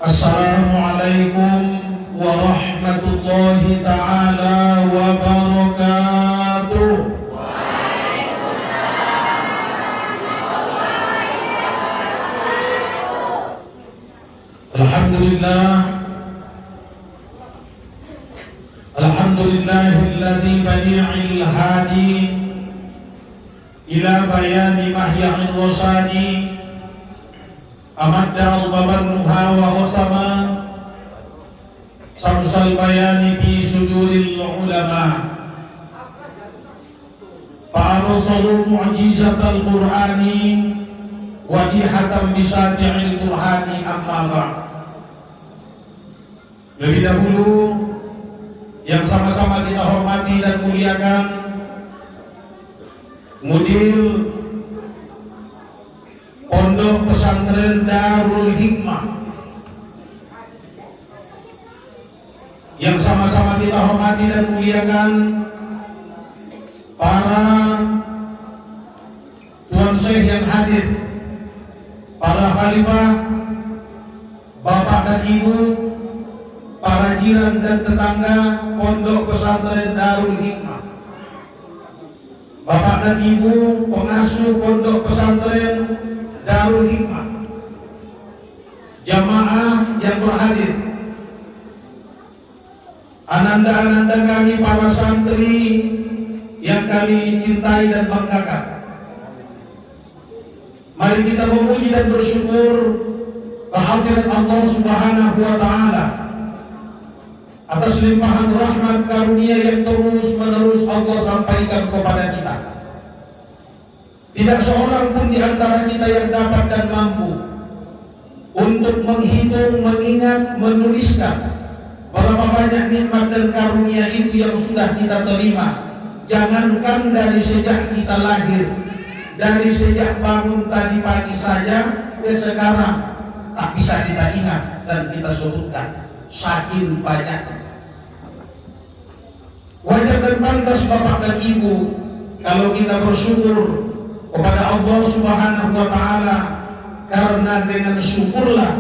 Assalamualaikum warahmatullahi ta'ala wabarakatuh. Alhamdulillahilladzi bani'il hadi ila bayani mahya'in wasadi amadda al-baban nuha wa qasama samsal bayani bi sujudil ulama fa'arusalu mu'jizatal qur'ani wadihatan bisati'il qur'ani amma ba'd. Lebih dahulu yang sama-sama kita hormati dan muliakan Mudir Pondok Pesantren Darul Hikmah, yang sama-sama kita hormati dan muliakan para tuan syekh yang hadir, para khalifah, bapak dan ibu, para jiran dan tetangga Pondok Pesantren Darul Hikmah, bapak dan ibu pengasuh Pondok Pesantren Darul Hikmah, jamaah yang berhadir, ananda-ananda kami para santri yang kami cintai dan banggakan. Mari kita memuji dan bersyukur kehadirat Allah Subhanahu wa Ta'ala atas limpahan rahmat karunia yang terus-menerus Allah sampaikan kepada kita. Tidak seorang pun di antara kita yang dapat dan mampu untuk menghitung, mengingat, menuliskan berapa banyak nikmat dan karunia itu yang sudah kita terima. Jangankan dari sejak kita lahir, dari sejak bangun tadi pagi saja ke sekarang tak bisa kita ingat dan kita sebutkan, saking banyak. Wajar dan pantas bapak dan ibu kalau kita bersyukur kepada Allah Subhanahu wa Ta'ala, karena dengan syukurlah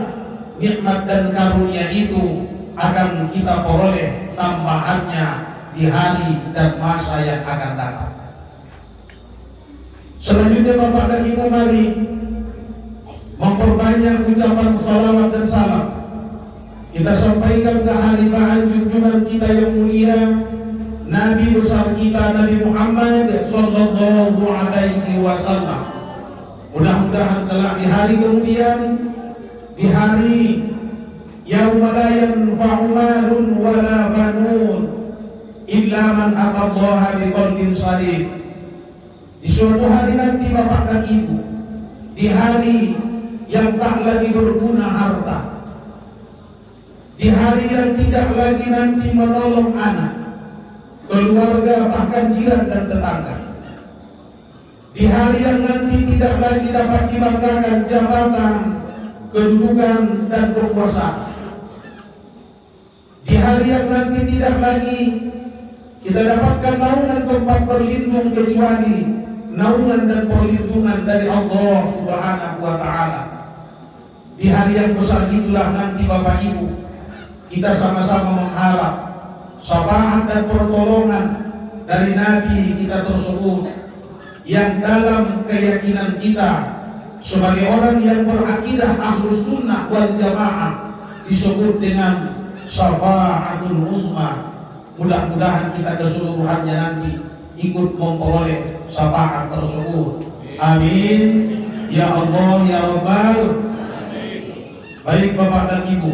nikmat dan karunia itu akan kita peroleh tambahannya di hari dan masa yang akan datang. Selanjutnya bapak dan ibu, mari memperbanyak ucapan salawat dan salam kita sampaikan ke halifahan junjungan kita yang mulia, Nabi besar kita Nabi Muhammad sallallahu alaihi wasallam. Mudah-mudahan kelak di hari kemudian, di hari yauma la yanfa'u malun wala banun illa man atallaha biqalbin salim, di suatu hari nanti bapak dan ibu, di hari yang tak lagi berguna harta, di hari yang tidak lagi nanti menolong anak, keluarga, bahkan jiran dan tetangga, di hari yang nanti tidak lagi dapat dibanggakan jabatan, kedudukan dan kekuasaan, di hari yang nanti tidak lagi kita dapatkan naungan tempat berlindung kecuali naungan dan perlindungan dari Allah Subhanahu wa Ta'ala. Di hari yang besar itulah nanti bapak ibu, kita sama-sama mengharap syafaat dan pertolongan dari Nabi kita tersebut, yang dalam keyakinan kita sebagai orang yang berakidah Ahlus Sunnah wal Jamaah disebut dengan syafaatul ummah. Mudah-mudahan kita keseluruhannya nanti ikut memperoleh syafaat tersebut. Amin ya Allah ya Rabbal. Baik bapak dan ibu,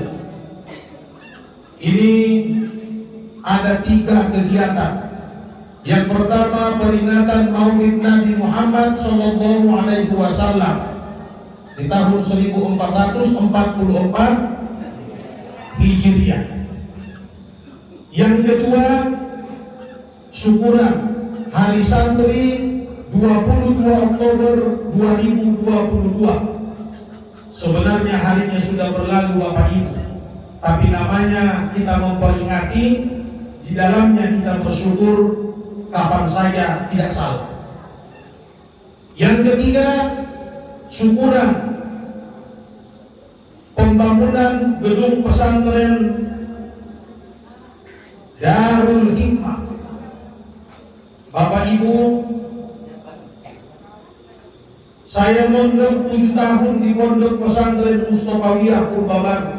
ini ada 3 kegiatan. Yang pertama, peringatan Maulid Nabi Muhammad sallallahu alaihi wasallam di tahun 1444 Hijriah. Yang kedua, syukuran Hari Santri 22 Oktober 2022. Sebenarnya harinya sudah berlalu bapak ibu, tapi namanya kita memperingati, di dalamnya kita bersyukur kapan saja tidak salah. Yang ketiga, syukuran pembangunan gedung pesantren Darul Hikmah. Bapak Ibu, saya mondok 7 tahun di pondok pesantren Mustofawiyah Purbabaru.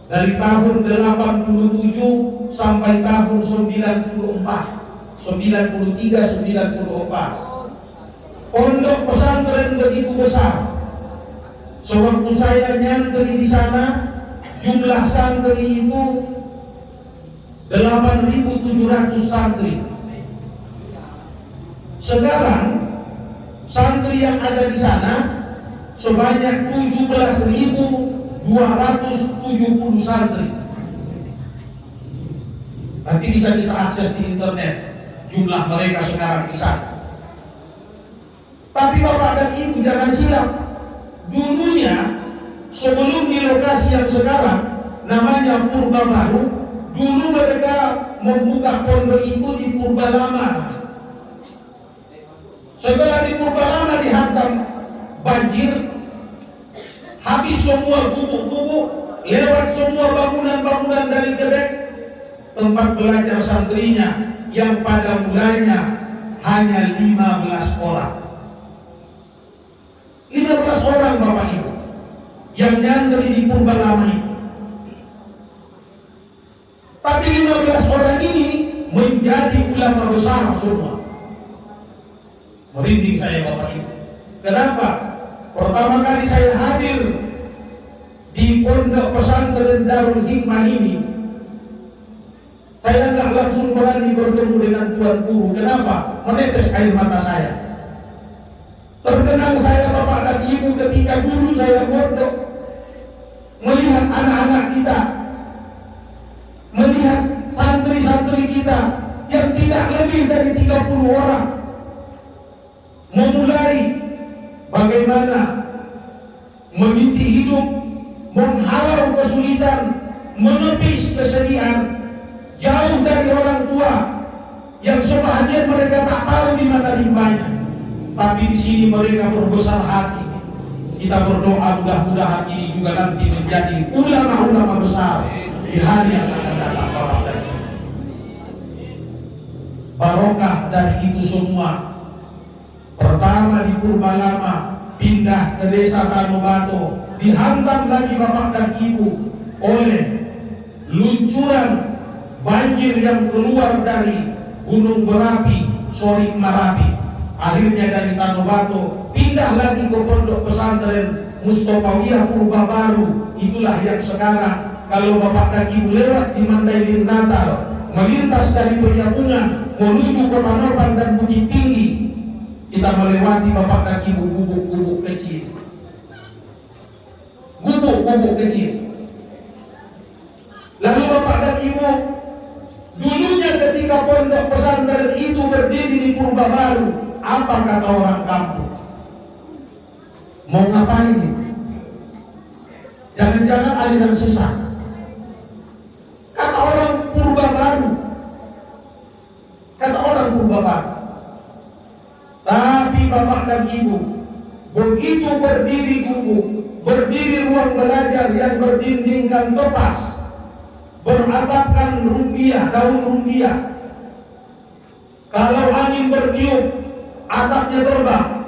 Dari tahun 87 sampai tahun 93, 94. Pondok pesantren begitu besar. Sewaktu saya nyantri di sana, jumlah santri itu 8.700 santri. Sekarang santri yang ada di sana sebanyak 17.270 santri. Nanti bisa kita akses di internet jumlah mereka sekarang di sana. Tapi Bapak dan Ibu jangan silap, dulunya sebelum di lokasi yang sekarang namanya Purbabaru, dulu mereka membuka pondok itu di Purbalama. Setelah di Purbalama dihantam banjir, habis semua gubuk-gubuk, lewat semua bangunan-bangunan dari gedek, tempat belajar santrinya yang pada mulanya hanya 15 orang. 15 orang Bapak Ibu yang nyantri di Purbalama itu. Tapi 15 orang ini menjadi ulama besar semua. Merinding saya Bapak Ibu. Kenapa? Pertama kali saya hadir di pondok pesantren Darul Hikmah ini, saya nggak langsung berani bertemu dengan Tuan Guru. Kenapa? Menetes air mata saya. Terkenang saya Bapak dan Ibu ketika dulu saya mondok, melihat anak-anak kita, melihat santri-santri kita yang tidak lebih dari 30 orang memulai bagaimana meniti hidup, menghalau kesulitan, menepis kesedihan, jauh dari orang tua yang sebahagian mereka tak tahu di mana rimbanya. Tapi di sini mereka berbesar hati. Kita berdoa mudah-mudahan ini juga nanti menjadi ulama-ulama besar di hari yang akan datang. Barokah dari itu semua. Pertama di Purbalama, pindah ke desa Tanobato, dihantam lagi Bapak dan Ibu oleh luncuran banjir yang keluar dari gunung berapi Sorik Marapi. Akhirnya dari Tanobato pindah lagi ke pondok pesantren Mustofawiyah Purbabaru. Itulah yang sekarang kalau Bapak dan Ibu lewat di Mandailing Natal, melintas dari Penyapungan menuju Kota Nopan dan Bukit Tinggi, kita melewati Bapak dan Ibu gubuk-gubuk kecil. Gubuk-gubuk kecil. Lalu Bapak dan Ibu, dulunya ketika pondok pesantren itu berdiri di Purbabaru, apa kata orang kampung? Mau ngapain ini? Jangan-jangan aliran sesat. Kata orang Purbabaru. Kata orang Purbabaru. Tapi Bapak dan Ibu, begitu berdiri gubuk, berdiri ruang belajar yang berdindingkan topas, beratapkan rumbiah, daun rumbiah. Kalau angin bertiup, atapnya terbang.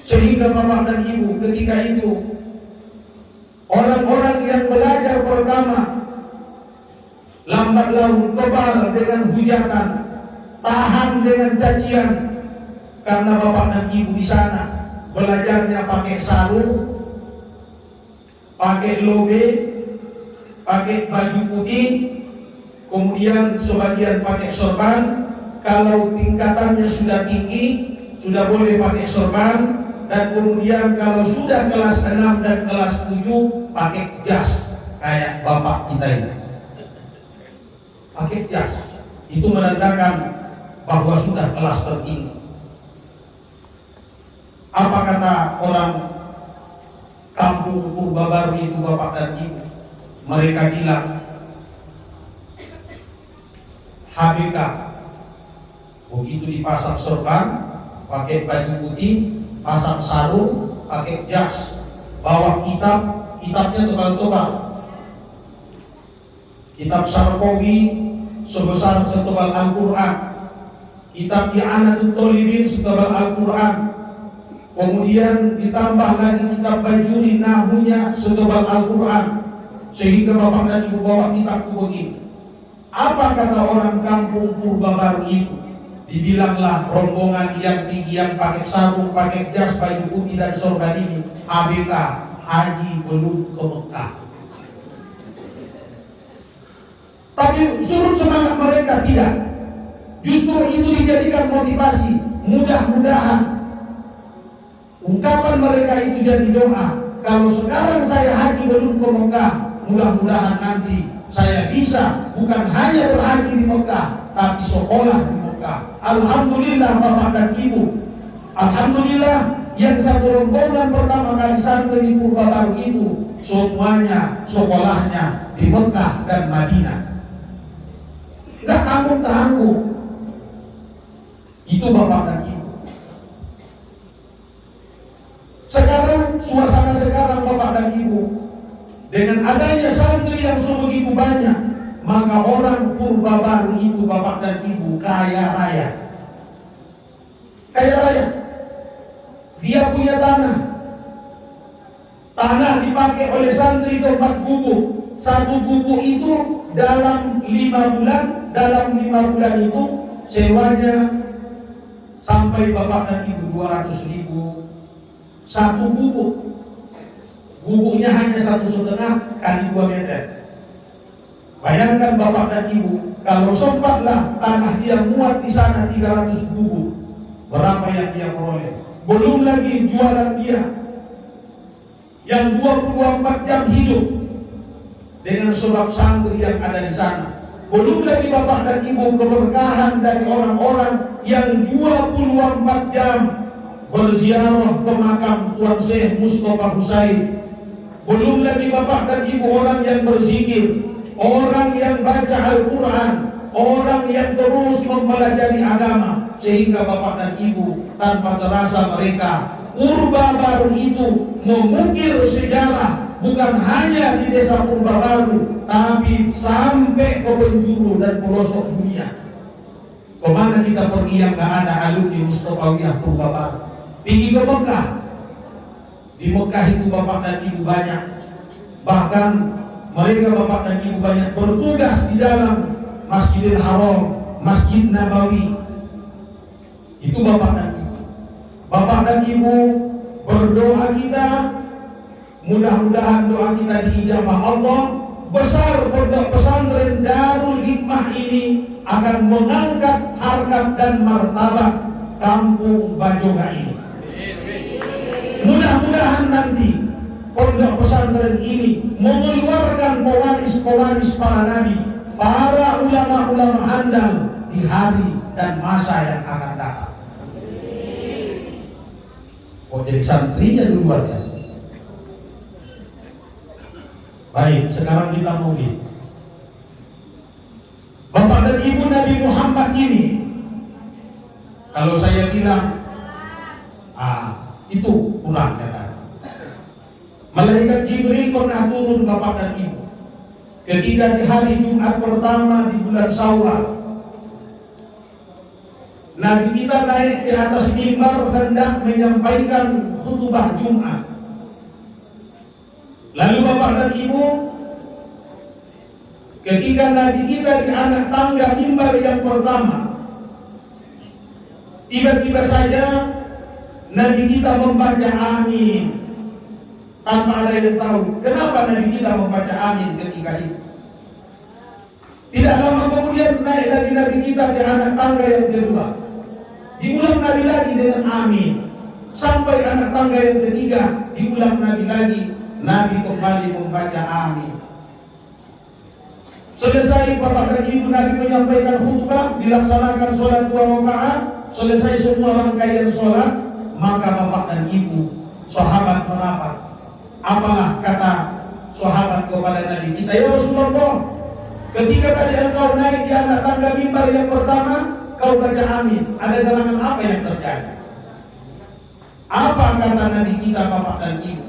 Sehingga Bapak dan Ibu ketika itu, orang-orang yang belajar pertama lambat laun kebal dengan hujatan, tahan dengan cacian, karena Bapak dan Ibu di sana belajarnya pakai sarung, pakai lobe, pakai baju putih, kemudian sebagian pakai sorban. Kalau tingkatannya sudah tinggi, sudah boleh pakai sorban, dan kemudian kalau sudah kelas 6 dan kelas 7 pakai jas kayak Bapak kita ini. Pakai jas itu menandakan bahwa sudah kelas tertinggi. Apa kata orang kampung Purbabaru itu Bapak dan Ibu? Mereka bilang HBK. Begitu dipasang sorban, pakai baju putih, pasang sarung, pakai jas, bawa kitabnya tebal-tebal. Kitab Syarqawi sebesar setebal Al-Quran, kitab I'anatul Thalibin setebal Al-Quran, kemudian ditambah lagi kitab Bajuri Nahunya setebal Al-Quran, sehingga bapak dan ibu bawa kitabku begini. Apa kata orang kampung Purba Baru itu? Dibilanglah rombongan yang tinggi, yang pakai sarung, pakai jas, baju putih dan sorban ini ABK, haji belum ke Mekah. Tapi surut semangat mereka tidak. Justru itu dijadikan motivasi. Mudah-mudahan ungkapan mereka itu jadi doa. Kalau sekarang saya haji belum ke Mekah, mudah-mudahan nanti saya bisa bukan hanya berhaji di Mekah, tapi sekolah di Mekah. Alhamdulillah Bapak dan Ibu. Alhamdulillah yang satu rombongan pertama kali santri di Purba Baru itu semuanya sekolahnya di Mekah dan Madinah. Gak tanggung-tanggung. Itu Bapak dan Ibu. Sekarang, suasana sekarang Bapak dan Ibu, dengan adanya santri yang sebegitu banyak, maka orang Purba Baru itu Bapak dan Ibu kaya raya. Kaya raya. Dia punya tanah. Tanah dipakai oleh santri itu 4 gubuk. Satu gubuk itu dalam 5 bulan, dalam 5 bulan itu sewanya sampai Bapak dan Ibu 200.000 satu gubuk. Gubuknya hanya 1,5 kali 2 meter. Bayangkan Bapak dan Ibu, kalau sempatlah tanah dia muat di sana 300 gubuk, berapa yang dia peroleh? Belum lagi jualan dia yang 24 jam hidup dengan sebab santri yang ada di sana. Belum lagi Bapak dan Ibu keberkahan dari orang-orang yang 24 jam berziarah ke makam Tuan Syekh Mustafa Husain. Belum lagi Bapak dan Ibu orang yang berzikir, orang yang baca Al-Quran, orang yang terus mempelajari agama, sehingga Bapak dan Ibu tanpa terasa mereka Purba Baru itu mengukir sejarah bukan hanya di desa Purba Baru, tapi sampai ke penjuru dan pelosok dunia. Kemana kita pergi yang gak ada alumni Mustafawiyah Purba Baru? Pergi ke Mekah. Di Mekah itu Bapak dan Ibu banyak. Bahkan mereka Bapak dan Ibu banyak bertugas di dalam Masjidil Haram, Masjid Nabawi. Itu Bapak dan Ibu. Bapak dan Ibu berdoa kita, mudah-mudahan doa kita diijabah Allah. Besar pondok pesantren Darul Hikmah ini akan mengangkat harkat dan martabat kampung Bajoga ini. Mudah-mudahan nanti pondok pesantren ini mengeluarkan pewaris-pewaris para nabi, para ulama-ulama handal di hari dan masa yang akan datang. Oh, jadi santrinya duluan ya. Baik, sekarang kita mulai. Bapak dan Ibu Nabi Muhammad ini, kalau saya bilang itu kurang ya. Malaikat Jibril pernah turun Bapak dan Ibu ketika di hari Jumat pertama di bulan Syawal. Nabi kita naik ke atas mimbar hendak menyampaikan khutbah Jumat. Lalu Bapak dan Ibu, ketika Nabi kita di anak tangga mimbar yang pertama, tiba-tiba saja Nabi kita membaca amin tanpa ada yang tahu. Kenapa Nabi kita membaca amin ketika itu? Tidak lama kemudian naik lagi Nabi kita di anak tangga yang kedua. Diulang Nabi lagi dengan amin. Sampai anak tangga yang ketiga, diulang Nabi lagi. Nabi kembali membaca amin. Selesai Bapak dan Ibu Nabi menyampaikan khutbah, dilaksanakan sholat 2 rakaat. Selesai semua rangkaian sholat, maka Bapak dan Ibu sahabat merapat. Apalah kata sahabat kepada Nabi kita, ya Rasulullah, ketika tadi engkau naik di anak tangga mimbar yang pertama, kau baca amin, ada gerangan apa yang terjadi? Apa kata Nabi kita Bapak dan Ibu?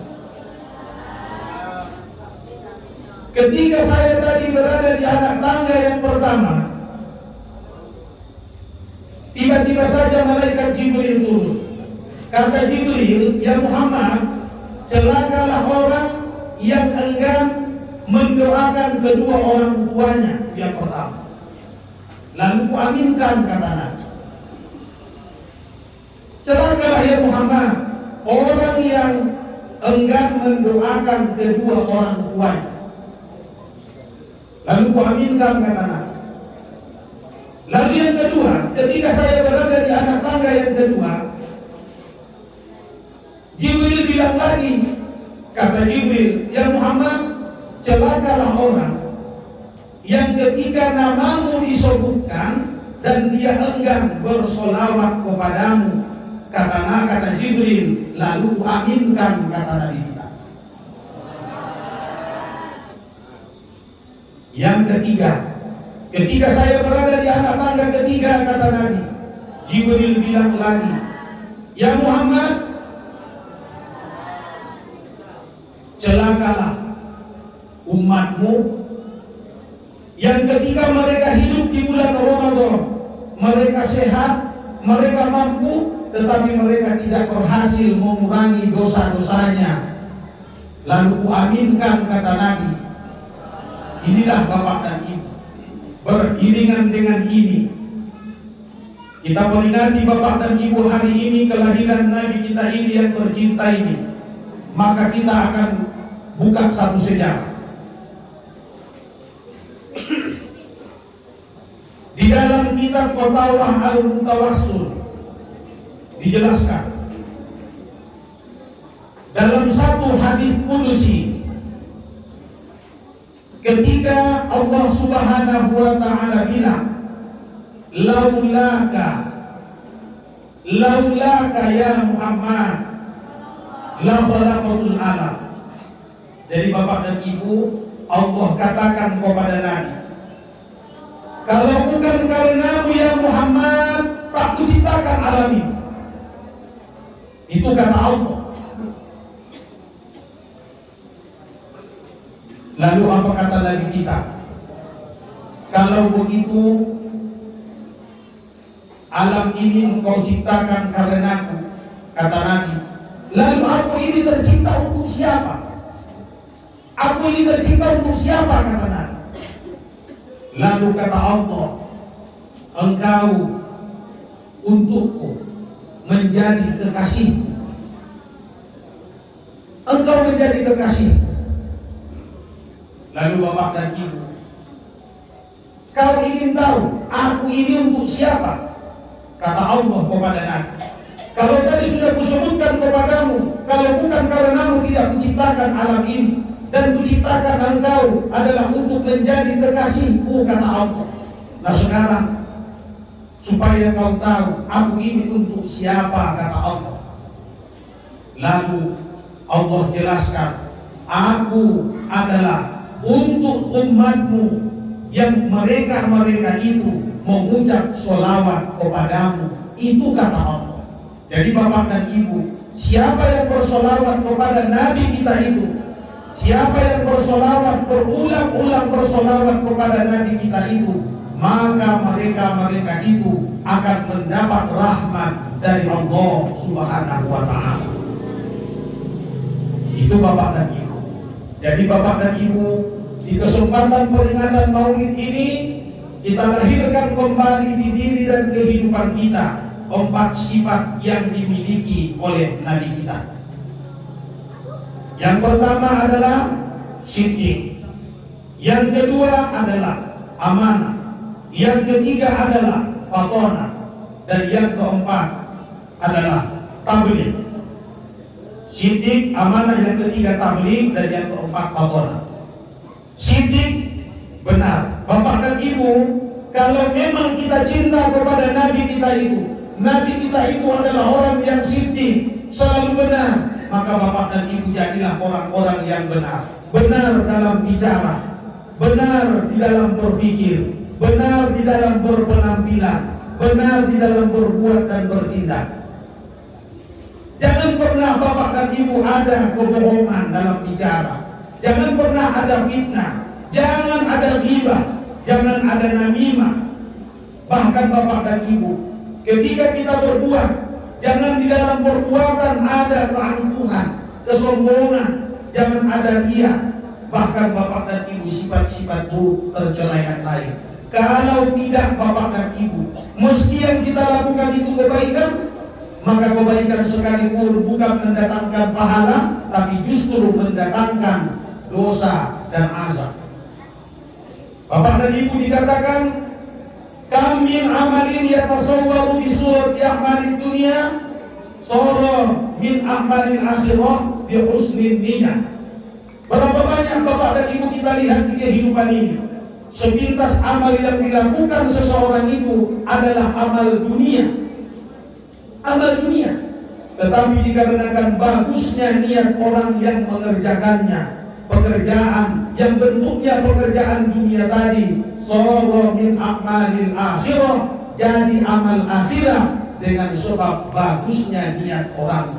Ketika saya tadi berada di anak tangga yang pertama, tiba-tiba saja malaikat Jibril turun. Kata Jibril, "Ya Muhammad, celakalah orang yang enggan mendoakan kedua orang tuanya yang pertama." Lalu kuaminkan, kata Nabi. Celakalah ya Muhammad orang yang enggan mendoakan kedua orang tuanya. Lalu kuaminkan, kata Nabi. Lalu yang kedua, ketika saya berada di anak tangga yang kedua, Jibril bilang lagi, kata Jibril, "Ya Muhammad, celakalah orang yang ketika namamu disebutkan dan dia enggan bersolawat kepadamu." Kata Jibril, lalu aminkan, kata Nabi kita. Yang ketiga, ketika saya berada di anak tangga ketiga, kata Nabi, Jibril bilang lagi, "Ya Muhammad, celakalah umatmu yang ketika mereka hidup di bulan Ramadan, mereka sehat, mereka mampu, tetapi mereka tidak berhasil mengurangi dosa-dosanya." Lalu kuaminkan, kata Nabi. Inilah Bapak dan Ibu, beriringan dengan ini kita peringati Bapak dan Ibu hari ini, kelahiran Nabi kita ini yang tercinta ini. Maka kita akan buka satu sejarah. Di dalam kitab Fatawah Al-Mutawassul dijelaskan dalam satu hadis kudusi, ketika Allah Subhanahu wa ta'ala bilang, laulaka ya Muhammad la khalaqatul alam. Jadi Bapak dan Ibu, Allah katakan kepada Nabi, kalau bukan karenamu ya Muhammad, tak kuciptakan alam ini. Itu kata Allah. Lalu apa kata Nabi kita? Kalau begitu, alam ini engkau ciptakan karenaku, kata Nabi. Lalu aku ini tercipta untuk siapa? Aku ini tercipta untuk siapa, kata Nabi. Lalu kata Allah, engkau untukku menjadi kekasihku. Engkau menjadi kekasihku. Lalu Bapak dan Ibu, kau ingin tahu aku ini untuk siapa? Kata Allah kepada Nabi, kalau tadi sudah kusebutkan kepadamu, kalau bukan karenamu tidak kuciptakan alam ini, dan kuciptakan engkau adalah untuk menjadi kekasihku, kata Allah. Nah sekarang, supaya kau tahu aku ini untuk siapa, kata Allah. Lalu Allah jelaskan, aku adalah untuk umatmu yang mereka itu mengucap sholawat kepadamu. Itu kata Allah. Jadi Bapak dan Ibu, siapa yang bersolawat kepada Nabi kita itu, siapa yang bersolawat, berulang-ulang bersolawat kepada Nabi kita itu, maka mereka itu akan mendapat rahmat dari Allah Subhanahu wa ta'ala. Itu Bapak dan Ibu. Jadi Bapak dan Ibu, di kesempatan peringatan Maulid ini, kita lahirkan kembali di diri dan kehidupan kita 4 sifat yang dimiliki oleh Nabi kita. Yang pertama adalah siddiq. Yang kedua adalah amanah. Yang ketiga adalah fatonah. Dan yang keempat adalah tabligh. Siddiq, amanah, yang ketiga tabligh, dan yang keempat fatonah. Siddiq, benar. Bapak dan Ibu, kalau memang kita cinta kepada Nabi kita itu, Nabi kita itu adalah orang yang siddiq, selalu benar, maka Bapak dan Ibu jadilah orang-orang yang benar. Benar dalam bicara, benar di dalam berpikir, benar di dalam berpenampilan, benar di dalam berbuat dan bertindak. Jangan pernah Bapak dan Ibu ada kebohongan dalam bicara. Jangan pernah ada fitnah. Jangan ada ghibah, jangan ada namimah. Bahkan bapak dan ibu, ketika kita berbuat, jangan di dalam perbuatan ada keangkuhan, kesombongan, jangan ada riya. Bahkan bapak dan ibu sifat-sifat buruk tercela yang lain. Kalau tidak bapak dan ibu, meski yang kita lakukan itu kebaikan, maka kebaikan sekalipun bukan mendatangkan pahala, tapi justru mendatangkan dosa dan azab. Bapak dan ibu dikatakan, kam min amalin yatasawwaru bi surati a'malid dunya sara min a'malil akhirah bi husnin niyyah. Berapa banyak bapak dan ibu kita lihat di kehidupan ini, sepintas amal yang dilakukan seseorang itu adalah amal dunia. Amal dunia. Tetapi dikarenakan bagusnya niat orang yang mengerjakannya, pekerjaan yang bentuknya pekerjaan dunia tadi, sara min a'malil akhirah, jadi amal akhirah dengan sebab bagusnya niat orang.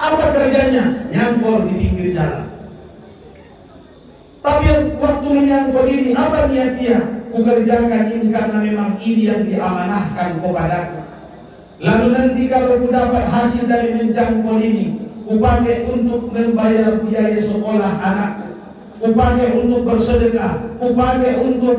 Apa kerjanya? Nyangkol di pinggir jalan. Tapi waktu menyangkol ini, apa niat dia? Kukerjakan ini karena memang ini yang diamanahkan kepadaku. Lalu nanti kalau ku dapat hasil dari menjangkol ini, ku pakai untuk membayar biaya sekolah anakku, ku pakai untuk bersedekah, ku pakai untuk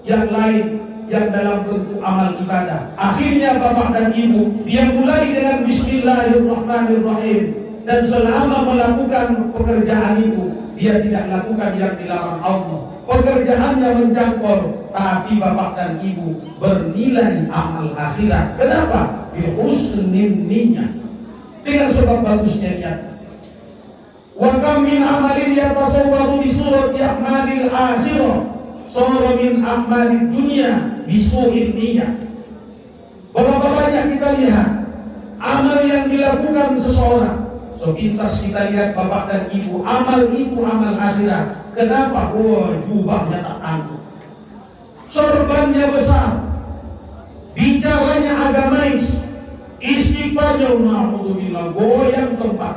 yang lain yang dalam bentuk amal ibadah. Akhirnya bapak dan ibu, dia mulai dengan Bismillahirrahmanirrahim, dan selama melakukan pekerjaan itu, dia tidak lakukan yang dilarang Allah. Pekerjaannya menjangkol, tapi bapak dan ibu bernilai amal akhirat. Kenapa? Bi husnin niyyah, dengan sebab bagusnya niat. Wa kam min amalin yatasawwaru bi surati a'malil akhirah sara min a'malid dunya bi su'in niyyah. Berapa banyak kita lihat amal yang dilakukan seseorang, sepintas kita lihat bapak dan ibu, amal itu amal akhirat. Kenapa? Oh, jubahnya tak tangguh, sorbannya besar, bicaranya agamais, istighfarnya na'udzubillah, goyang tempat.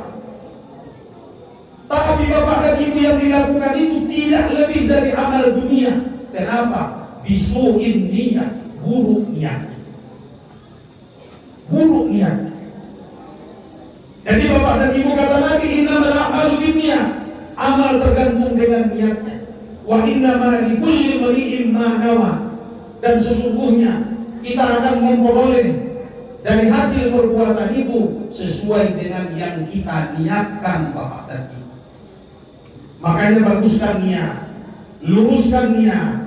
Tapi bapak dan ibu yang dilakukan itu tidak lebih dari amal dunia. Kenapa? Bisu'in niat, buruk niat, buruk niat. Jadi bapak dan ibu kata Nabi, innamal a'malu binniyat, amal tergantung dengan niatnya. Wa innama likulli imri'in ma nawa, dan sesungguhnya kita akan memperoleh dari hasil perbuatan itu sesuai dengan yang kita niatkan bapak dan ibu. Makanya baguskan niat, luruskan niat,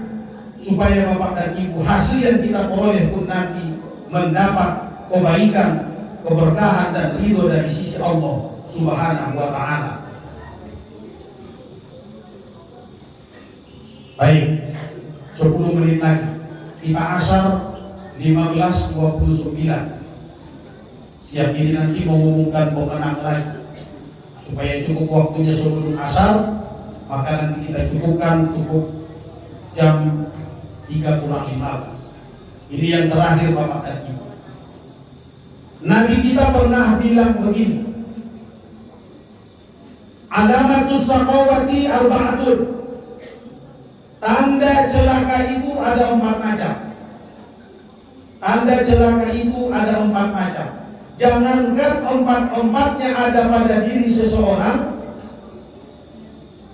supaya bapak dan ibu hasil yang kita peroleh pun nanti mendapat kebaikan, keberkahan dan ridho dari sisi Allah Subhanahu wa ta'ala. Baik, 10 menit lagi kita asar 15.29. Siap ini nanti mengumumkan pemenang lagi, supaya cukup waktunya sebelum asar, maka nanti kita cukupkan cukup jam 3:15. Ini yang terakhir bapak dan ibu. Nabi kita pernah bilang begini, alamatus saqawati arba'atun, tanda celaka itu ada 4 macam. Tanda celaka itu ada 4 macam. Jangankan 4-4-nya ada pada diri seseorang,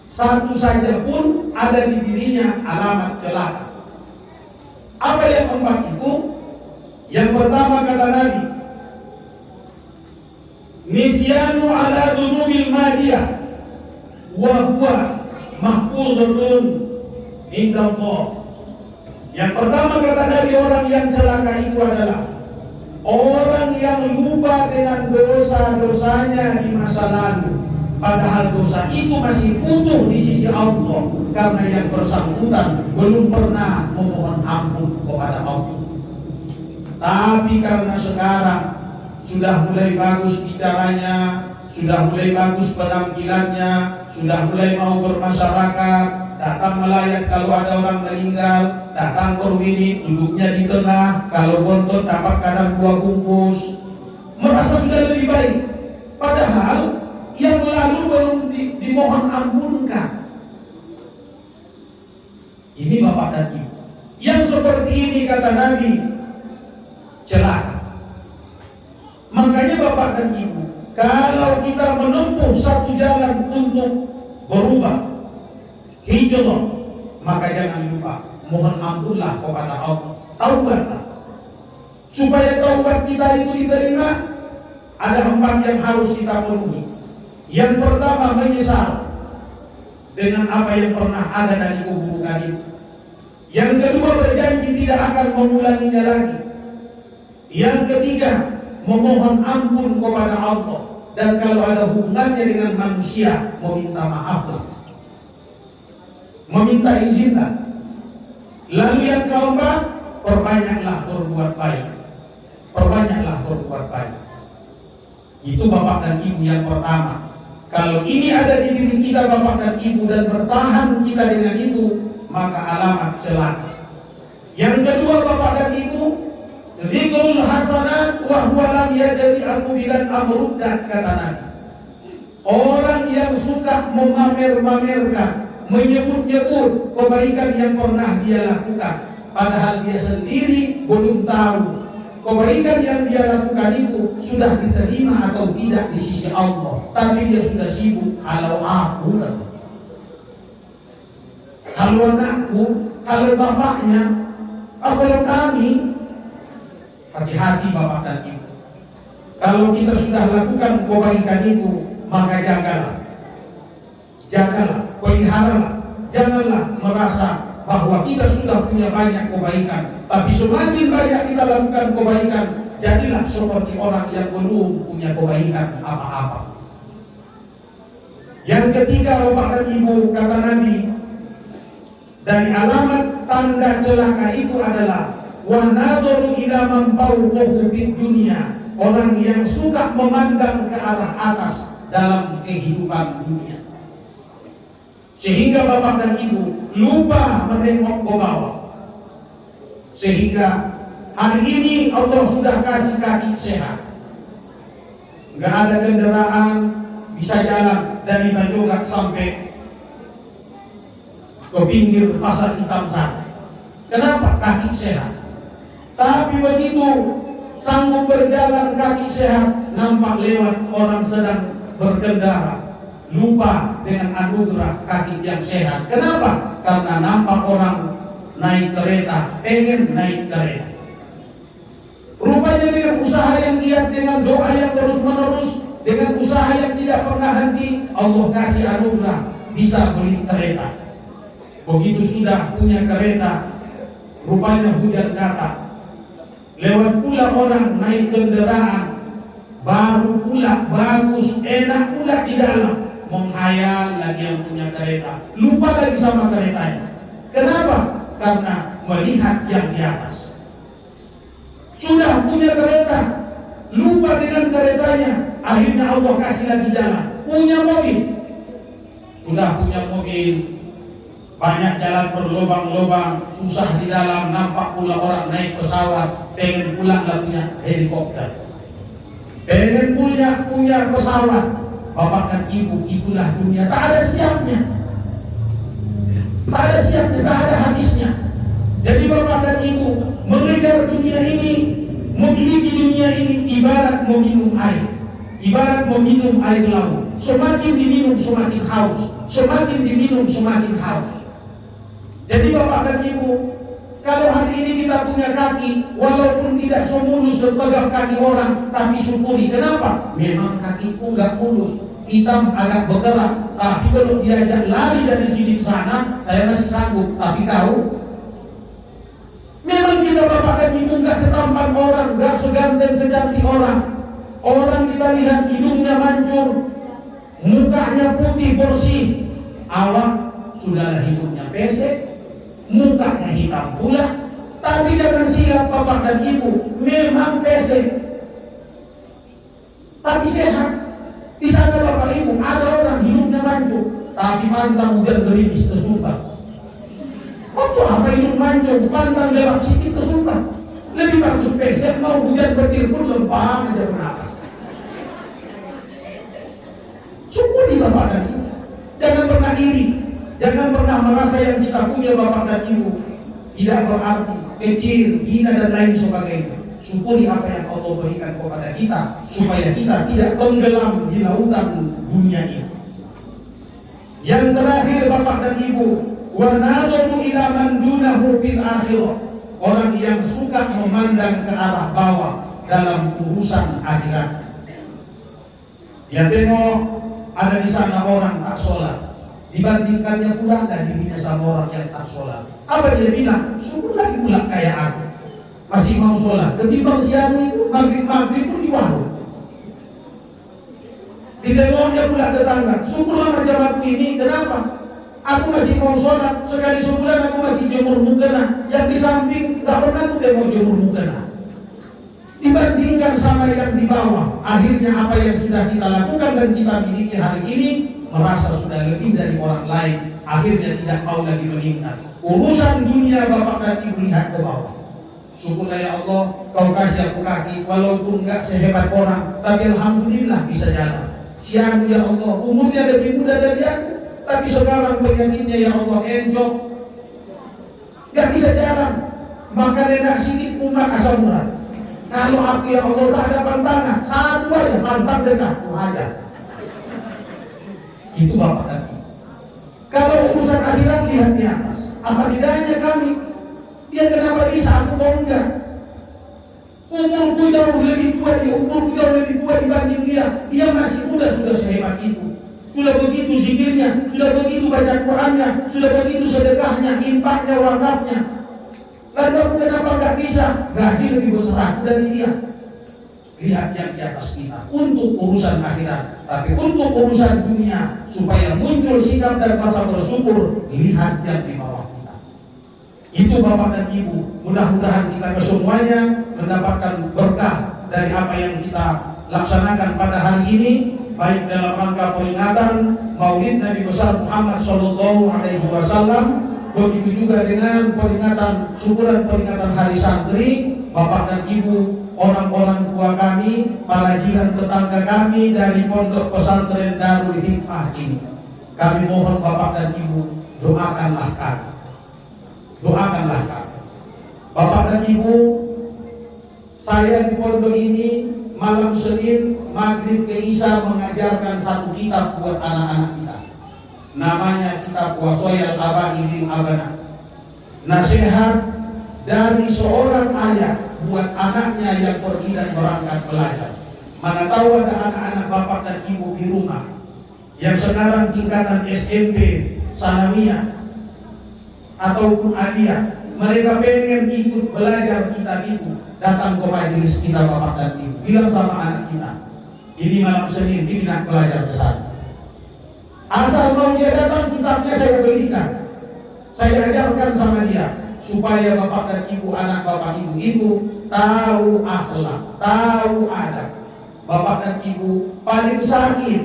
satu saja pun ada di dirinya alamat celaka. Apa yang 4 itu? Yang pertama kata Nabi, nisyanu ala dhunubil madiyah wa huwa mahfuzatun indallah. Yang pertama kata Nabi, orang yang celaka itu adalah orang yang lupa dengan dosa-dosanya di masa lalu, padahal dosa itu masih utuh di sisi Allah, karena yang bersangkutan belum pernah memohon ampun kepada Allah. Tapi karena sekarang sudah mulai bagus bicaranya, sudah mulai bagus penampilannya, sudah mulai mau bermasyarakat, datang melayat kalau ada orang meninggal, datang berwiri, duduknya di tengah, kalau bontot dapat kadang 2 bungkus, merasa sudah lebih baik. Padahal yang lalu belum dimohon ampunkan. bapak dan ibu. Yang seperti ini kata Nabi celaka. Makanya bapak dan ibu, kalau kita menempuh satu jalan untuk berubah, hijrah, maka jangan lupa mohon ampunlah kepada Allah, taubatlah. Supaya taubat kita itu diterima, ada 4 yang harus kita penuhi. Yang pertama, menyesal dengan apa yang pernah ada dari keburukan itu. Yang kedua, berjanji tidak akan mengulanginya lagi. Yang ketiga, memohon ampun kepada Allah. Dan kalau ada hubungannya dengan manusia, meminta maaflah, meminta izinlah. Lalu yang keempat, perbanyaklah berbuat baik. Perbanyaklah berbuat baik. Itu bapak dan ibu yang pertama. Kalau ini ada di diri kita bapak dan ibu dan bertahan kita dengan itu, maka alamat celaka. Yang kedua bapak dan ibu, dzikrul hasanat wa huwa lam yadri al-mubilan amruddat, kata Nabi. Orang yang suka memamer-mamerkan, menyebut-nyebut kebaikan yang pernah dia lakukan, padahal dia sendiri belum tahu kebaikan yang dia lakukan itu sudah diterima atau tidak di sisi Allah. Tapi dia sudah sibuk, kalau aku, kalau anakku, kalau bapaknya, kalau kami. Hati-hati bapak dan ibu. Kalau kita sudah lakukan kebaikan itu, maka jagalah. Jagalah, peliharalah. Janganlah merasa bahwa kita sudah punya banyak kebaikan, tapi semakin banyak kita lakukan kebaikan, jadilah seperti orang yang belum punya kebaikan apa-apa. Yang ketiga bapak dan ibu, kata Nabi, dari alamat tanda celaka itu adalah wa nadharu ila man fawqahu fid dunya, orang yang suka memandang ke arah atas dalam kehidupan dunia, sehingga bapak dan ibu lupa menengok ke bawah. Sehingga hari ini Allah sudah kasih kaki sehat, nggak ada kendaraan, bisa jalan dari Bajoga sampai ke pinggir pasar hitam sana. Kenapa? Kaki sehat. Tapi begitu sanggup berjalan kaki sehat, nampak lewat orang sedang berkendara, lupa dengan anugerah kaki yang sehat. Kenapa? Karena nampak orang naik kereta, pengen naik kereta. Rupanya dengan usaha yang giat, dengan doa yang terus menerus, dengan usaha yang tidak pernah henti, Allah kasih anugerah bisa beli kereta. Begitu sudah punya kereta, rupanya hujan datang. Lewat pula orang naik kendaraan, baru pula bagus, enak pula di dalam, menghayal lagi yang punya kereta, lupa lagi sama keretanya. Kenapa? Karena melihat yang di atas. Sudah punya kereta, lupa dengan keretanya, akhirnya Allah kasih lagi jalan. Punya mobil, sudah punya mobil, banyak jalan berlobang-lobang, susah di dalam, nampak pula orang naik pesawat, pengen pulang nggak punya helikopter, pengen punya pesawat. Bapak dan ibu, itulah dunia, tak ada siapnya, tak ada siapnya, tak ada habisnya. Jadi bapak dan ibu mengejar dunia ini, memiliki dunia ini ibarat meminum air, ibarat meminum air laut. Semakin diminum semakin haus, semakin diminum semakin haus. Jadi bapak dan ibu, kalau hari ini kita punya kaki, walaupun tidak semulus setegak kaki orang, tapi syukuri. Kenapa? Memang kakiku nggak mulus, hitam agak bergerak, tapi kalau diajak lari dari sini ke sana, saya masih sanggup. Tapi kau, memang kita bapak dan ibu nggak setampan orang, nggak seganteng secantik orang. Orang kita lihat hidungnya mancung, mukanya putih bersih, awak sudahlah hidungnya pesek, mukanya hitam pula. Tapi jangan silap bapak dan ibu, memang pesek tapi sehat. Di sana bapak ibu ada orang hidungnya mancung, tapi pantang hujan gerimis kesumpah. Untuk apa hidup mancung, pantang lewat sikit kesumpah? Lebih bagus pesek, mau hujan petir pun lempang aja bernapas. Syukuri bapak dan ibu, jangan pernah iri, jangan pernah merasa yang kita punya bapak dan ibu tidak berarti kecil, hina dan lain sebagainya. Syukuri apa yang Allah berikan kepada kita supaya kita tidak tenggelam di lautan dunia ini. Yang terakhir Bapak dan Ibu, wa nadharu ila man dunahu fil akhirah. Orang yang suka memandang ke arah bawah dalam urusan akhirat. Dia tengok ada di sana orang tak sholat, dibandingkannya pula dan dirinya sama orang yang tak sholat. Apa dia bilang? Syukur lagi pula kayak aku, masih mau sholat. Ketimbang siang itu maghrib pun di warung. Ditengoknya pula tetangga, syukurlah macam aku ini. Kenapa? Aku masih mau sholat, sekali sebulan aku masih jemur mukena. Yang di samping gak pernah aku tengok jemur mukena. Dibandingkan sama yang di bawah, akhirnya apa yang sudah kita lakukan dan kita miliki hari ini merasa sudah lebih dari orang lain. Akhirnya tidak mau lagi meningkat. Urusan dunia Bapak dan Ibu lihat ke bawah. Syukurlah ya Allah, kau kasih aku kaki, walaupun gak sehebat orang, tapi alhamdulillah bisa jalan. Siang ya Allah, umurnya lebih muda dari aku, tapi sekarang penyakitnya ya Allah enjok, gak bisa jalan. Maka nenek sini umat asam urat. Kalau aku ya Allah tak ada pantangan, satu aja pantang dekat, aja. Itu Bapak dan Ibu. Kalau urusan akhirat lihat di atas, apa bedanya kami? Dia kenapa bisa, aku mau enggak? Umurku jauh lebih tua dibanding dia. Dia masih muda sudah sehebat itu. Sudah begitu zikirnya, sudah begitu baca Qur'annya, sudah begitu sedekahnya, infaknya, wakafnya. Lalu aku kenapa nggak bisa? Gaji lebih besar dari dia. Lihat yang di atas kita untuk urusan akhirat, tapi untuk urusan dunia supaya muncul sikap dan rasa bersyukur, lihat yang di bawah kita. Itu Bapak dan Ibu, mudah-mudahan kita kesemuanya mendapatkan berkah dari apa yang kita laksanakan pada hari ini, baik dalam rangka peringatan Maulid Nabi besar Muhammad Shallallahu Alaihi Wasallam, begitu juga dengan peringatan syukuran peringatan Hari Santri. Bapak dan Ibu, orang-orang tua kami, para jiran tetangga kami dari Pondok Pesantren Darul Hikmah ini, kami mohon Bapak dan Ibu, doakanlah kami. Doakanlah kami. Bapak dan Ibu, saya di pondok ini malam Senin maghrib ke Isya mengajarkan satu kitab buat anak-anak kita. Namanya kitab Wasoyal Abai lil Abana. Nasihat dari seorang ayah buat anaknya yang pergi dan berangkat belajar. Mana tahu ada anak-anak Bapak dan Ibu di rumah yang sekarang tingkatan SMP, Sanawiyah ataupun Aliyah, mereka pengen ikut belajar kitab itu, datang ke majelis kita Bapak dan Ibu, bilang sama anak kita, ini malam Senin kita belajar besar. Asal mau dia datang, kitabnya saya belikan, saya ajarkan sama dia, supaya Bapak dan Ibu, anak Bapak Ibu itu tahu akhlak, tahu adab. Bapak dan Ibu paling sakit,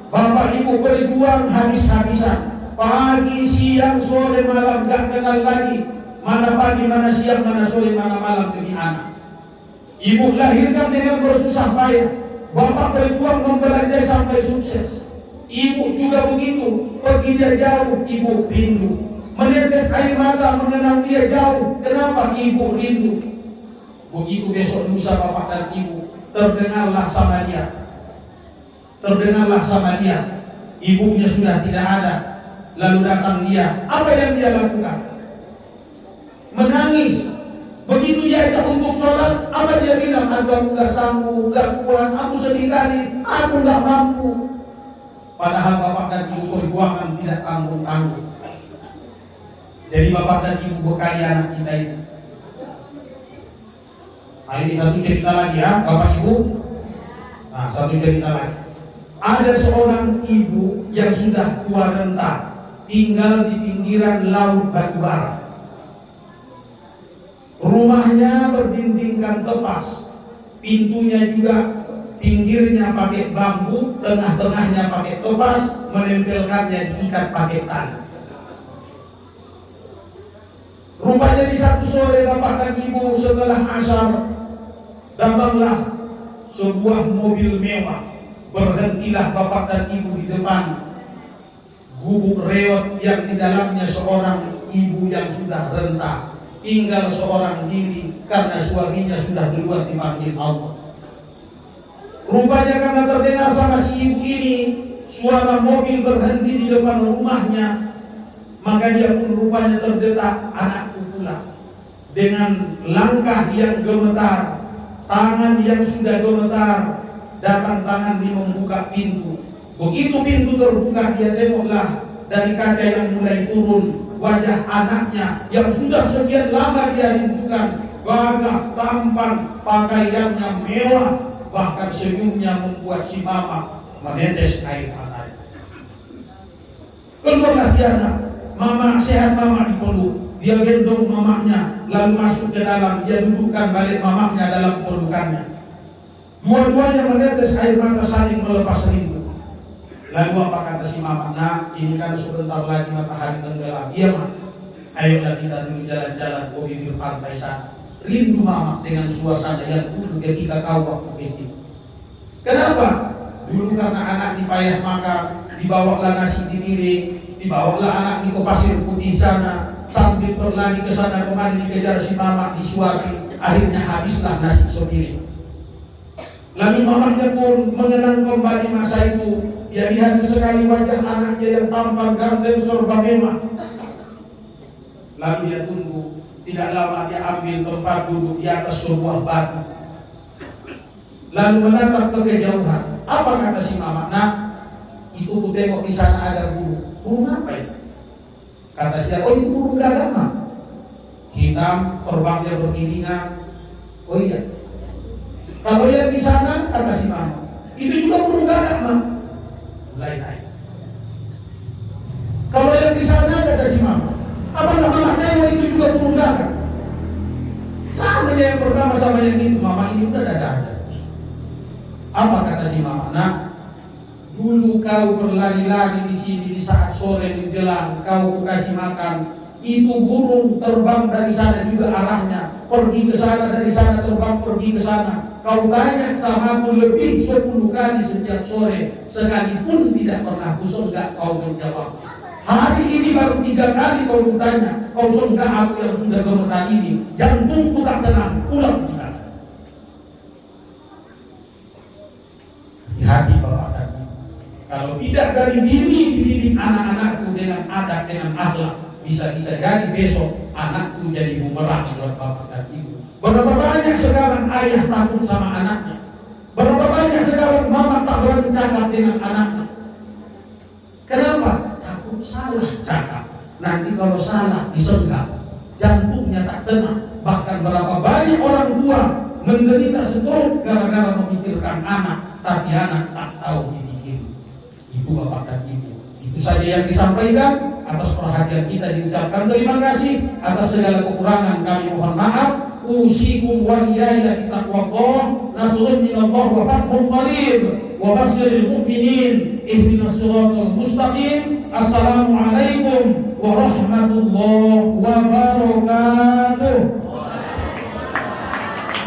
Bapak Ibu berjuang habis-habisan, pagi, siang, sore, malam gak kenal lagi mana pagi, mana siang, mana sore, mana malam demi anak. Ibu lahirkan dengan bersusah payah, Bapak berjuang membelanja sampai sukses. Ibu juga begitu, pergi dia jauh, Ibu rindu. Menetes air mata mengenang dia jauh. Kenapa? Ibu rindu. Begitu besok lusa Bapak dan Ibu terdengarlah sama dia, terdengarlah sama dia, ibunya sudah tidak ada. Lalu datang dia, apa yang dia lakukan? Menangis. Begitu dia ajak untuk sholat, apa dia bilang? Aku gak sanggup, gak kuat, aku sedih kali, aku gak mampu. Padahal Bapak dan Ibu perjuangan tidak tanggung-tanggung. Jadi Bapak dan Ibu bekali anak kita itu. Nah, ini satu cerita lagi ya Bapak Ibu. Nah, satu cerita lagi. Ada seorang ibu yang sudah tua renta, tinggal di pinggiran laut batubara. Rumahnya berdindingkan tepas, pintunya juga pinggirnya pakai bambu, tengah-tengahnya pakai tepas, menempelkannya diikat pakai tali. Rupanya di satu sore Bapak dan Ibu setelah asar, datanglah sebuah mobil mewah. Berhentilah Bapak dan Ibu di depan gubuk reot yang di dalamnya seorang ibu yang sudah renta. tinggal seorang diri karena suaminya sudah keluar dipanggil Allah. Rupanya karena terdengar sama si ibu ini suara mobil berhenti di depan rumahnya, maka dia pun rupanya terdetak, anakku pulang. Dengan langkah yang gemetar, tangan yang sudah gemetar, datang tangan dia membuka pintu. Begitu pintu terbuka, dia tengoklah dari kaca yang mulai turun wajah anaknya yang sudah sekian lama dia rindukan, gagah, tampan, pakaiannya mewah, bahkan senyumnya membuat si mama menetes air mata. Keluarlah si anak, mama sehat, mama dipeluk, dia gendong mamanya, lalu masuk ke dalam, dia dudukkan balik mamanya dalam pelukannya. Dua-duanya menetes air mata saling melepas rindu. Lalu apa kata si mama? Nah, ini kan sebentar lagi matahari tenggelam. Iya mak, ayolah kita dulu jalan-jalan ke bibir pantai sana. Rindu mama dengan suasana yang dulu ketika kau waktu kecil. Kenapa? Dulu karena anak dipayah makan, dibawalah nasi di piring, dibawalah anak di ke pasir putih sana, sambil berlari ke sana kemari dikejar si mama, disuapi, akhirnya habislah nasi sepiring. Lalu mamanya pun mengenang kembali masa itu. Dia lihat sesekali wajah anaknya yang tampan, ganteng, serba mewah. Lalu dia tunggu. Tidak lama dia ambil tempat duduk di atas sebuah batu, lalu menatap ke kejauhan. Apa kata si mama? Nah, itu ku tengok di sana ada burung. Burung apa itu? Kata si dia, oh itu burung gagak mah. Hitam, terbangnya beriringan. Oh iya. Kalau yang di sana, kata si mama, itu juga burung gagak mah. Mulai naik. Kalau yang di sana, kata si mama, apakah mama tengok itu juga burung gagak? Sama yang pertama sama yang itu, mama ini udah ada. Apa kata si mama? Nah, dulu kau berlari-lari di sini di saat sore menjelang, kau kasih makan. Itu burung terbang dari sana juga arahnya, pergi ke sana, dari sana terbang pergi ke sana. Kau tanya sama aku lebih 10 kali setiap sore, sekalipun tidak pernah kusenggak kau menjawab. Hari ini baru 3 kali kau bertanya, kau senggak aku yang sudah gemetar ini. Jantungku tak tenang, pulang kita. Hati bapak dan ibu, kalau tidak dari diri dididik anak-anakku dengan adab, dengan akhlak, bisa-bisa jadi besok anakku jadi bumerang buat bapak dan ibu. Berapa banyak sekarang ayah takut sama anaknya, berapa banyak sekarang mama tak berani cakap dengan anaknya. Kenapa? Takut salah cakap. Nanti kalau salah disenggak, jantungnya tak tenang. Bahkan berapa banyak orang tua menderita stroke gara-gara memikirkan anak, tapi anak tak tahu dipikir. Ibu bapak dan ibu, itu saja yang disampaikan. Atas perhatian kita diucapkan terima kasih. Atas segala kekurangan kami mohon maaf. Usikum wa iyaya bittaqwallah, nasrun minallah wa fathun qarib, wa basyiril mu'minin, ihdinas siratal mustaqim. Assalamualaikum warahmatullahi wabarakatuh.